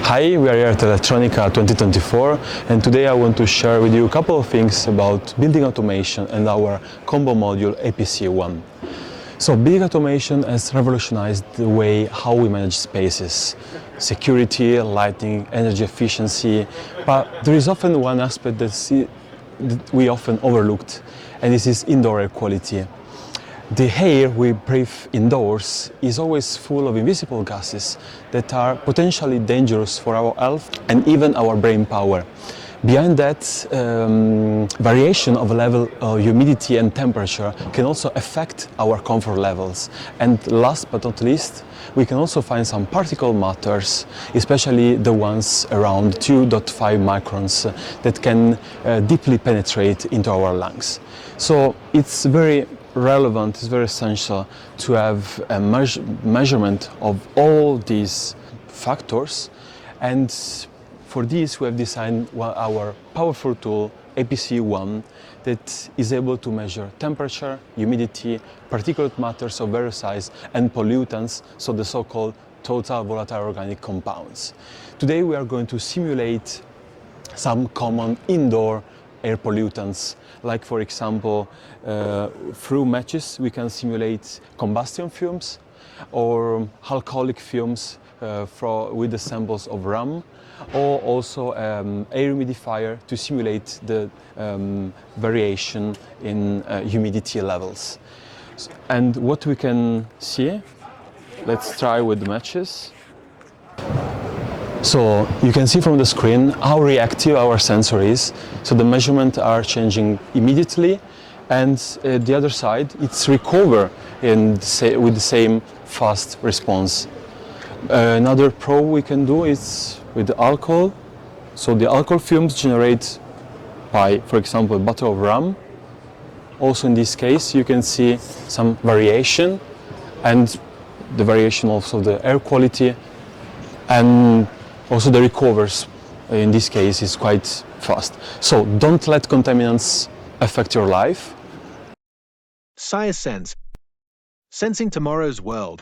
Hi, we are here at Electronica 2024 and today I want to share with you a couple of things about building automation and our combo module APC1. So building automation has revolutionized the way how we manage spaces, security, lighting, energy efficiency, but there is often one aspect that we often overlooked, and this is indoor air quality. The air we breathe indoors is always full of invisible gases that are potentially dangerous for our health and even our brain power. Behind that, variation of level of humidity and temperature can also affect our comfort levels. And last but not least, we can also find some particle matters, especially the ones around 2.5 microns that can deeply penetrate into our lungs. So it's very relevant, it's very essential to have a measurement of all these factors, and for this we have designed our powerful tool APC1 that is able to measure temperature, humidity, particulate matters of various size and pollutants, so the so-called total volatile organic compounds. Today we are going to simulate some common indoor air pollutants, like for example through matches we can simulate combustion fumes or alcoholic fumes with the samples of rum, or also air humidifier to simulate the variation in humidity levels. And what we can see, let's try with the matches. So you can see from the screen how reactive our sensor is. So the measurements are changing immediately, and the other side it's recover with the same fast response. Another probe we can do is with the alcohol. So the alcohol fumes generate by, for example, a bottle of rum. Also in this case you can see some variation, and the variation also of the air quality, and also the recovers in this case is quite fast. So don't let contaminants affect your life. ScioSense, sensing tomorrow's world.